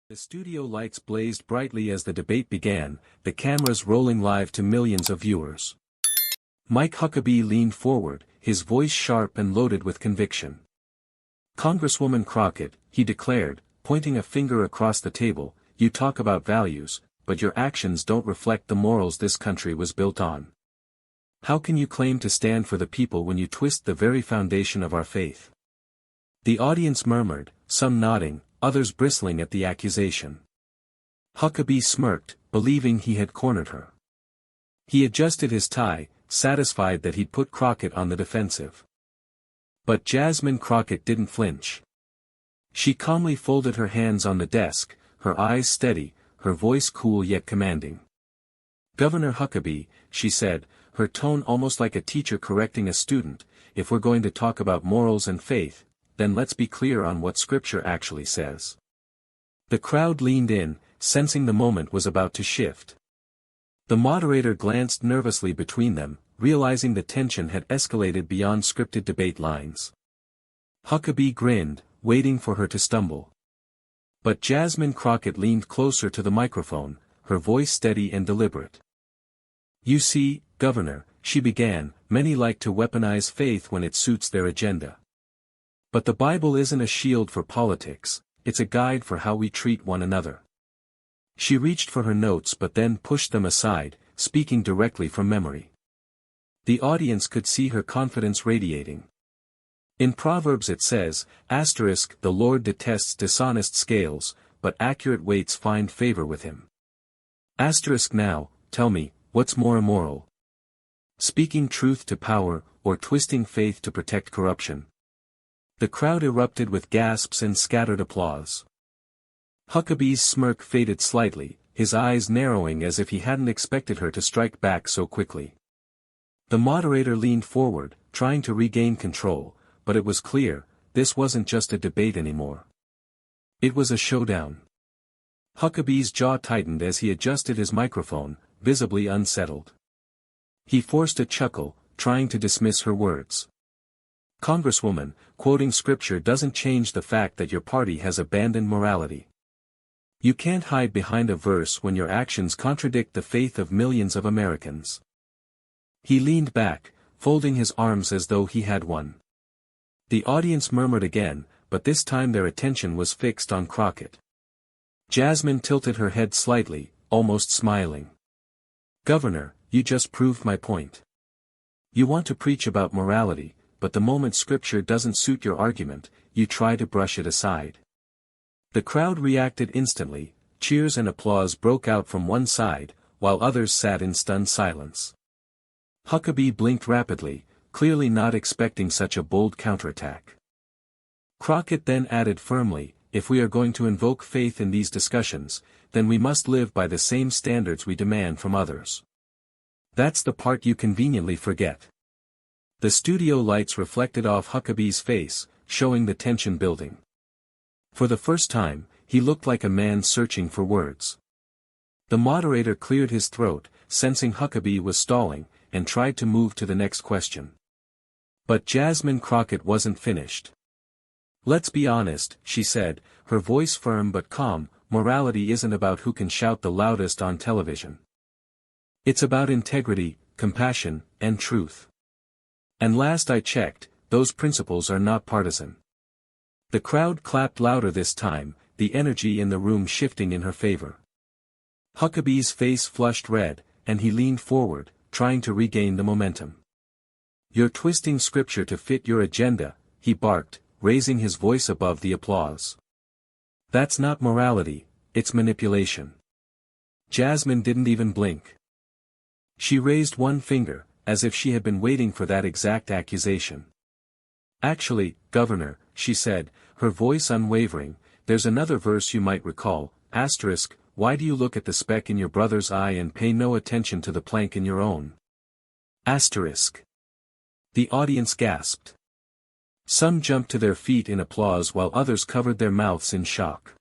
The studio lights blazed brightly as the debate began, the cameras rolling live to millions of viewers. Mike Huckabee leaned forward, his voice sharp and loaded with conviction. "Congresswoman Crockett," he declared, pointing a finger across the table, "you talk about values, but your actions don't reflect the morals this country was built on. How can you claim to stand for the people when you twist the very foundation of our faith?" The audience murmured, some nodding, others bristling at the accusation. Huckabee smirked, believing he had cornered her. He adjusted his tie, satisfied that he'd put Crockett on the defensive. But Jasmine Crockett didn't flinch. She calmly folded her hands on the desk, her eyes steady, her voice cool yet commanding. "Governor Huckabee," she said, her tone almost like a teacher correcting a student, "if we're going to talk about morals and faith, then let's be clear on what Scripture actually says." The crowd leaned in, sensing the moment was about to shift. The moderator glanced nervously between them, realizing the tension had escalated beyond scripted debate lines. Huckabee grinned, waiting for her to stumble. But Jasmine Crockett leaned closer to the microphone, her voice steady and deliberate. "You see, Governor," she began, "many like to weaponize faith when it suits their agenda. But the Bible isn't a shield for politics, it's a guide for how we treat one another." She reached for her notes but then pushed them aside, speaking directly from memory. The audience could see her confidence radiating. "In Proverbs it says, *The Lord detests dishonest scales, but accurate weights find favor with him.' Now, tell me, what's more immoral? Speaking truth to power, or twisting faith to protect corruption?" The crowd erupted with gasps and scattered applause. Huckabee's smirk faded slightly, his eyes narrowing as if he hadn't expected her to strike back so quickly. The moderator leaned forward, trying to regain control, but it was clear, this wasn't just a debate anymore. It was a showdown. Huckabee's jaw tightened as he adjusted his microphone, visibly unsettled. He forced a chuckle, trying to dismiss her words. "Congresswoman, quoting Scripture doesn't change the fact that your party has abandoned morality. You can't hide behind a verse when your actions contradict the faith of millions of Americans." He leaned back, folding his arms as though he had won. The audience murmured again, but this time their attention was fixed on Crockett. Jasmine tilted her head slightly, almost smiling. "Governor, you just proved my point. You want to preach about morality, but the moment Scripture doesn't suit your argument, you try to brush it aside." The crowd reacted instantly, cheers and applause broke out from one side, while others sat in stunned silence. Huckabee blinked rapidly, clearly not expecting such a bold counterattack. Crockett then added firmly, "If we are going to invoke faith in these discussions, then we must live by the same standards we demand from others. That's the part you conveniently forget." The studio lights reflected off Huckabee's face, showing the tension building. For the first time, he looked like a man searching for words. The moderator cleared his throat, sensing Huckabee was stalling, and tried to move to the next question. But Jasmine Crockett wasn't finished. "Let's be honest," she said, her voice firm but calm, "morality isn't about who can shout the loudest on television. It's about integrity, compassion, and truth. And last I checked, those principles are not partisan." The crowd clapped louder this time, the energy in the room shifting in her favor. Huckabee's face flushed red, and he leaned forward, trying to regain the momentum. "You're twisting Scripture to fit your agenda," he barked, raising his voice above the applause. "That's not morality, it's manipulation." Jasmine didn't even blink. She raised one finger, as if she had been waiting for that exact accusation. "Actually, Governor," she said, her voice unwavering, "there's another verse you might recall, *, why do you look at the speck in your brother's eye and pay no attention to the plank in your own?" The audience gasped. Some jumped to their feet in applause while others covered their mouths in shock.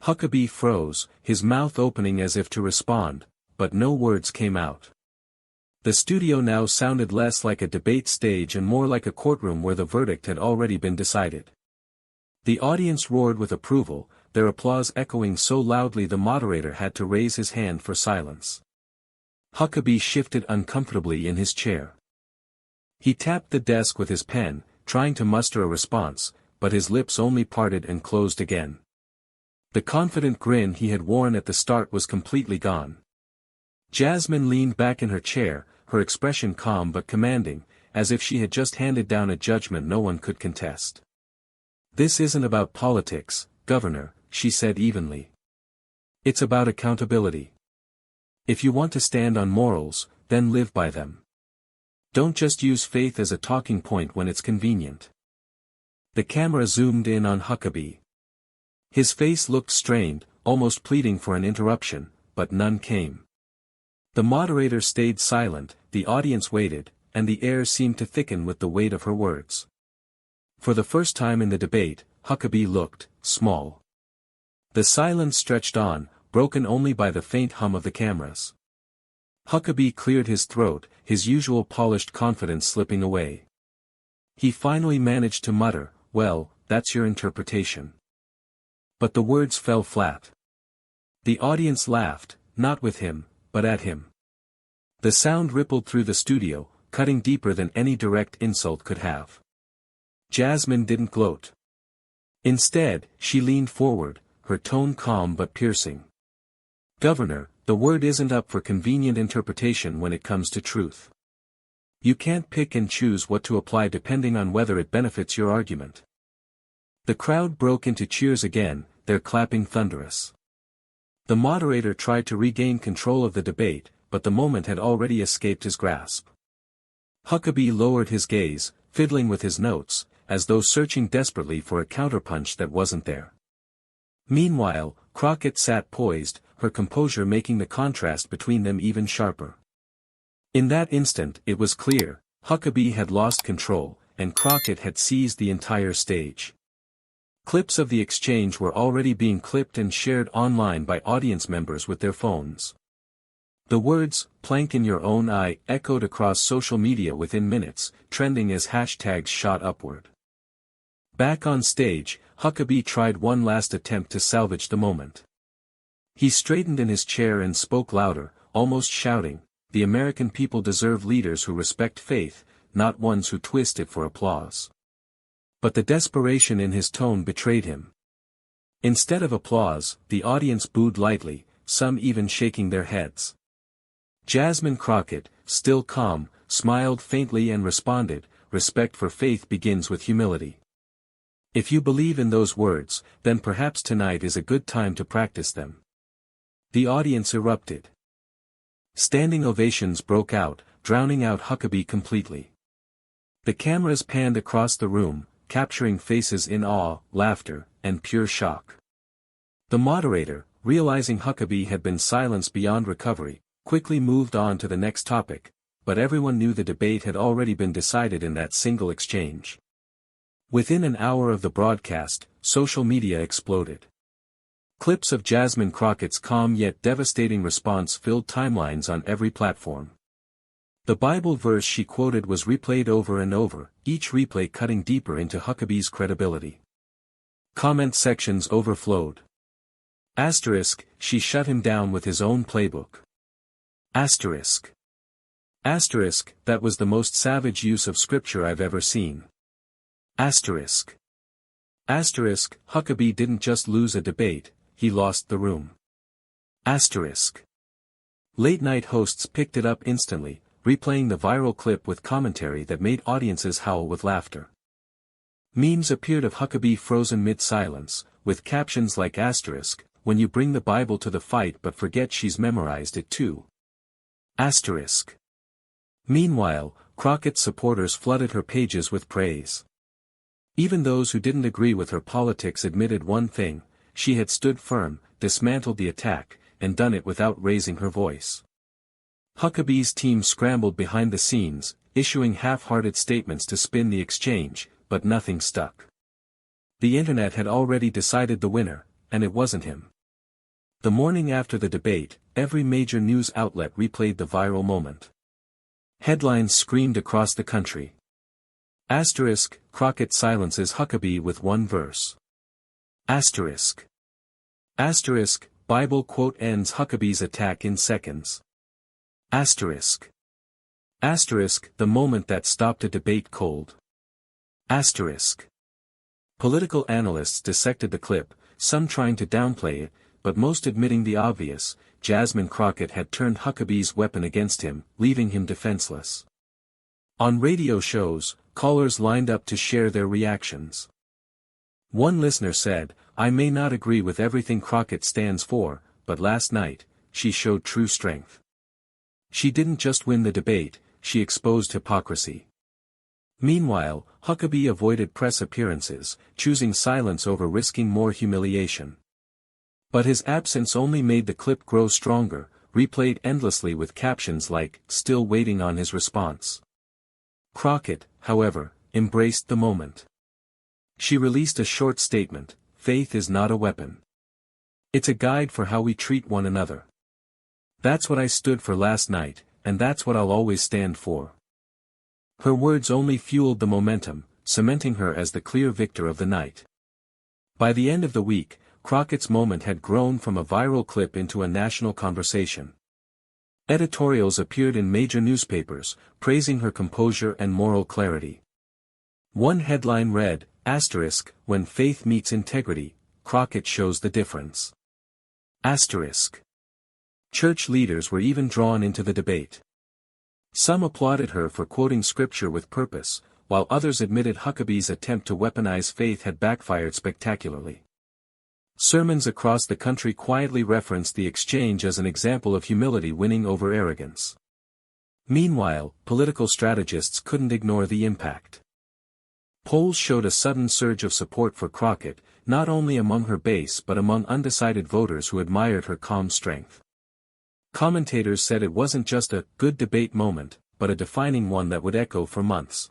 Huckabee froze, his mouth opening as if to respond, but no words came out. The studio now sounded less like a debate stage and more like a courtroom where the verdict had already been decided. The audience roared with approval, their applause echoing so loudly the moderator had to raise his hand for silence. Huckabee shifted uncomfortably in his chair. He tapped the desk with his pen, trying to muster a response, but his lips only parted and closed again. The confident grin he had worn at the start was completely gone. Jasmine leaned back in her chair, her expression calm but commanding, as if she had just handed down a judgment no one could contest. "This isn't about politics, Governor," she said evenly. "It's about accountability. If you want to stand on morals, then live by them. Don't just use faith as a talking point when it's convenient." The camera zoomed in on Huckabee. His face looked strained, almost pleading for an interruption, but none came. The moderator stayed silent, the audience waited, and the air seemed to thicken with the weight of her words. For the first time in the debate, Huckabee looked small. The silence stretched on, broken only by the faint hum of the cameras. Huckabee cleared his throat, his usual polished confidence slipping away. He finally managed to mutter, "Well, that's your interpretation." But the words fell flat. The audience laughed, not with him, but at him. The sound rippled through the studio, cutting deeper than any direct insult could have. Jasmine didn't gloat. Instead, she leaned forward, her tone calm but piercing. "Governor, the word isn't up for convenient interpretation when it comes to truth. You can't pick and choose what to apply depending on whether it benefits your argument." The crowd broke into cheers again, their clapping thunderous. The moderator tried to regain control of the debate, but the moment had already escaped his grasp. Huckabee lowered his gaze, fiddling with his notes, as though searching desperately for a counterpunch that wasn't there. Meanwhile, Crockett sat poised, her composure making the contrast between them even sharper. In that instant it was clear, Huckabee had lost control, and Crockett had seized the entire stage. Clips of the exchange were already being clipped and shared online by audience members with their phones. The words, "plank in your own eye," echoed across social media within minutes, trending as hashtags shot upward. Back on stage, Huckabee tried one last attempt to salvage the moment. He straightened in his chair and spoke louder, almost shouting, "The American people deserve leaders who respect faith, not ones who twist it for applause." But the desperation in his tone betrayed him. Instead of applause, the audience booed lightly, some even shaking their heads. Jasmine Crockett, still calm, smiled faintly and responded, "Respect for faith begins with humility. If you believe in those words, then perhaps tonight is a good time to practice them." The audience erupted. Standing ovations broke out, drowning out Huckabee completely. The cameras panned across the room, capturing faces in awe, laughter, and pure shock. The moderator, realizing Huckabee had been silenced beyond recovery, quickly moved on to the next topic, but everyone knew the debate had already been decided in that single exchange. Within an hour of the broadcast, social media exploded. Clips of Jasmine Crockett's calm yet devastating response filled timelines on every platform. The Bible verse she quoted was replayed over and over, each replay cutting deeper into Huckabee's credibility. Comment sections overflowed. Asterisk, she shut him down with his own playbook. Asterisk. Asterisk, that was the most savage use of scripture I've ever seen. Asterisk. Asterisk, Huckabee didn't just lose a debate, he lost the room. Asterisk. Late-night hosts picked it up instantly, replaying the viral clip with commentary that made audiences howl with laughter. Memes appeared of Huckabee frozen mid-silence, with captions like asterisk, "When you bring the Bible to the fight but forget she's memorized it too." Asterisk. Meanwhile, Crockett's supporters flooded her pages with praise. Even those who didn't agree with her politics admitted one thing: she had stood firm, dismantled the attack, and done it without raising her voice. Huckabee's team scrambled behind the scenes, issuing half-hearted statements to spin the exchange, but nothing stuck. The internet had already decided the winner, and it wasn't him. The morning after the debate, every major news outlet replayed the viral moment. Headlines screamed across the country. Asterisk, Crockett silences Huckabee with one verse. Asterisk. Asterisk, Bible quote ends Huckabee's attack in seconds. Asterisk. Asterisk, the moment that stopped a debate cold. Asterisk. Political analysts dissected the clip, some trying to downplay it, but most admitting the obvious: Jasmine Crockett had turned Huckabee's weapon against him, leaving him defenseless. On radio shows, callers lined up to share their reactions. One listener said, "I may not agree with everything Crockett stands for, but last night, she showed true strength. She didn't just win the debate, she exposed hypocrisy." Meanwhile, Huckabee avoided press appearances, choosing silence over risking more humiliation. But his absence only made the clip grow stronger, replayed endlessly with captions like, "Still waiting on his response." Crockett, however, embraced the moment. She released a short statement: "Faith is not a weapon. It's a guide for how we treat one another. That's what I stood for last night, and that's what I'll always stand for." Her words only fueled the momentum, cementing her as the clear victor of the night. By the end of the week, Crockett's moment had grown from a viral clip into a national conversation. Editorials appeared in major newspapers, praising her composure and moral clarity. One headline read, asterisk, "When faith meets integrity, Crockett shows the difference." Asterisk. Church leaders were even drawn into the debate. Some applauded her for quoting scripture with purpose, while others admitted Huckabee's attempt to weaponize faith had backfired spectacularly. Sermons across the country quietly referenced the exchange as an example of humility winning over arrogance. Meanwhile, political strategists couldn't ignore the impact. Polls showed a sudden surge of support for Crockett, not only among her base but among undecided voters who admired her calm strength. Commentators said it wasn't just a good debate moment, but a defining one that would echo for months.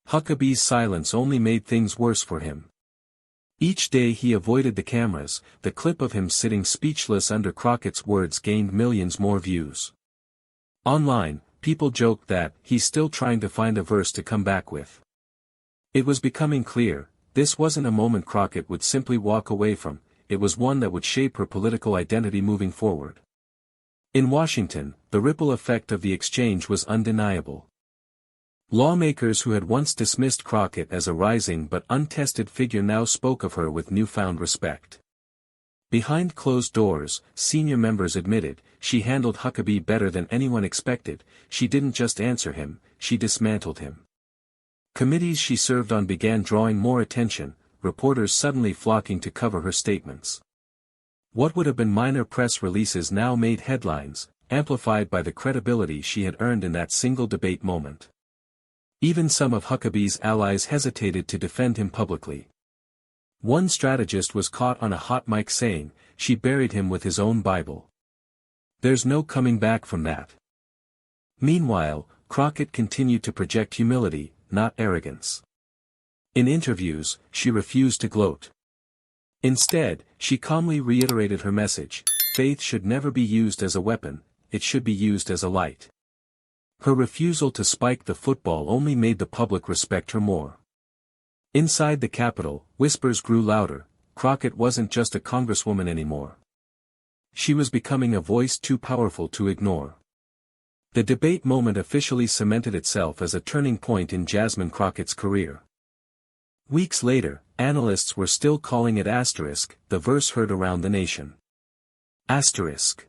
Huckabee's silence only made things worse for him. Each day he avoided the cameras, the clip of him sitting speechless under Crockett's words gained millions more views. Online, people joked that he's still trying to find a verse to come back with. It was becoming clear, this wasn't a moment Crockett would simply walk away from, it was one that would shape her political identity moving forward. In Washington, the ripple effect of the exchange was undeniable. Lawmakers who had once dismissed Crockett as a rising but untested figure now spoke of her with newfound respect. Behind closed doors, senior members admitted, she handled Huckabee better than anyone expected. She didn't just answer him, she dismantled him. Committees she served on began drawing more attention, reporters suddenly flocking to cover her statements. What would have been minor press releases now made headlines, amplified by the credibility she had earned in that single debate moment. Even some of Huckabee's allies hesitated to defend him publicly. One strategist was caught on a hot mic saying, she buried him with his own Bible. There's no coming back from that. Meanwhile, Crockett continued to project humility, not arrogance. In interviews, she refused to gloat. Instead, she calmly reiterated her message: faith should never be used as a weapon, it should be used as a light. Her refusal to spike the football only made the public respect her more. Inside the Capitol, whispers grew louder: Crockett wasn't just a congresswoman anymore. She was becoming a voice too powerful to ignore. The debate moment officially cemented itself as a turning point in Jasmine Crockett's career. Weeks later, analysts were still calling it asterisk, the verse heard around the nation. Asterisk.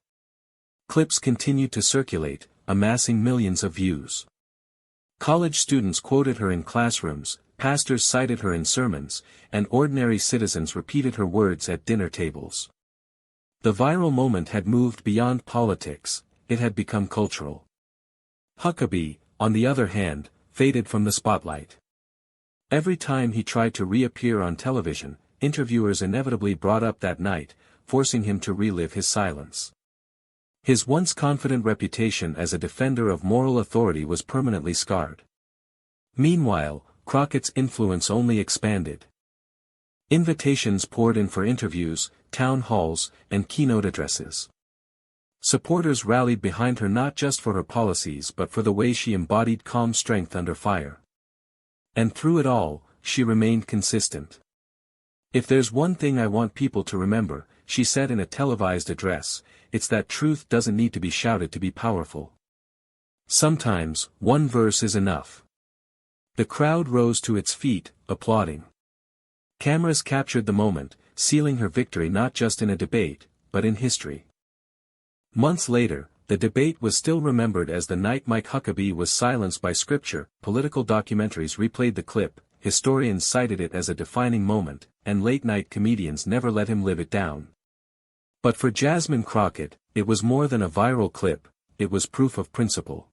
Clips continued to circulate, amassing millions of views. College students quoted her in classrooms, pastors cited her in sermons, and ordinary citizens repeated her words at dinner tables. The viral moment had moved beyond politics, it had become cultural. Huckabee, on the other hand, faded from the spotlight. Every time he tried to reappear on television, interviewers inevitably brought up that night, forcing him to relive his silence. His once confident reputation as a defender of moral authority was permanently scarred. Meanwhile, Crockett's influence only expanded. Invitations poured in for interviews, town halls, and keynote addresses. Supporters rallied behind her not just for her policies but for the way she embodied calm strength under fire. And through it all, she remained consistent. If there's one thing I want people to remember, she said in a televised address, "It's that truth doesn't need to be shouted to be powerful. Sometimes, one verse is enough." The crowd rose to its feet, applauding. Cameras captured the moment, sealing her victory not just in a debate, but in history. Months later, the debate was still remembered as the night Mike Huckabee was silenced by Scripture. Political documentaries replayed the clip, historians cited it as a defining moment, and late-night comedians never let him live it down. But for Jasmine Crockett, it was more than a viral clip, it was proof of principle.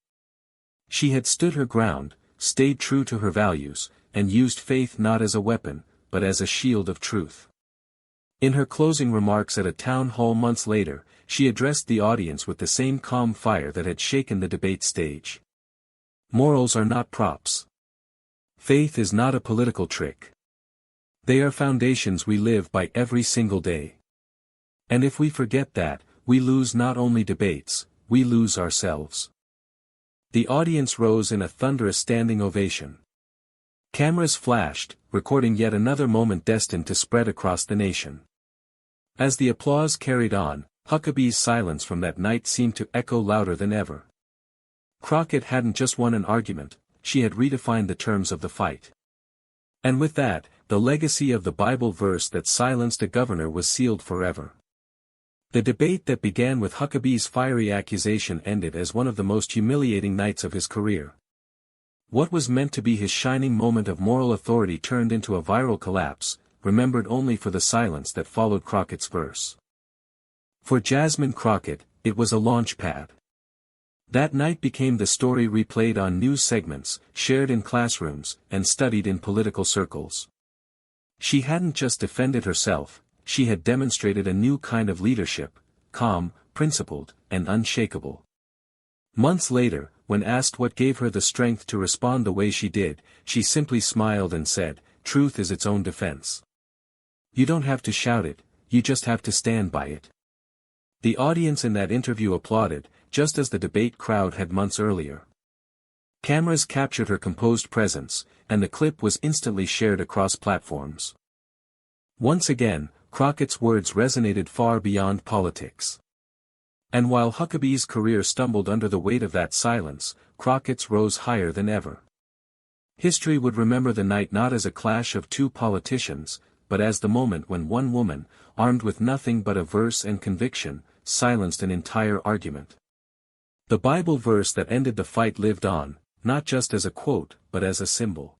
She had stood her ground, stayed true to her values, and used faith not as a weapon, but as a shield of truth. In her closing remarks at a town hall months later, she addressed the audience with the same calm fire that had shaken the debate stage. Morals are not props. Faith is not a political trick. They are foundations we live by every single day. And if we forget that, we lose not only debates, we lose ourselves. The audience rose in a thunderous standing ovation. Cameras flashed, recording yet another moment destined to spread across the nation. As the applause carried on, Huckabee's silence from that night seemed to echo louder than ever. Crockett hadn't just won an argument, she had redefined the terms of the fight. And with that, the legacy of the Bible verse that silenced a governor was sealed forever. The debate that began with Huckabee's fiery accusation ended as one of the most humiliating nights of his career. What was meant to be his shining moment of moral authority turned into a viral collapse, remembered only for the silence that followed Crockett's verse. For Jasmine Crockett, it was a launch pad. That night became the story replayed on news segments, shared in classrooms, and studied in political circles. She hadn't just defended herself, she had demonstrated a new kind of leadership, calm, principled, and unshakable. Months later, when asked what gave her the strength to respond the way she did, she simply smiled and said, "Truth is its own defense. You don't have to shout it, you just have to stand by it." The audience in that interview applauded, just as the debate crowd had months earlier. Cameras captured her composed presence, and the clip was instantly shared across platforms. Once again, Crockett's words resonated far beyond politics. And while Huckabee's career stumbled under the weight of that silence, Crockett's rose higher than ever. History would remember the night not as a clash of two politicians, but as the moment when one woman, armed with nothing but a verse and conviction, silenced an entire argument. The Bible verse that ended the fight lived on, not just as a quote, but as a symbol.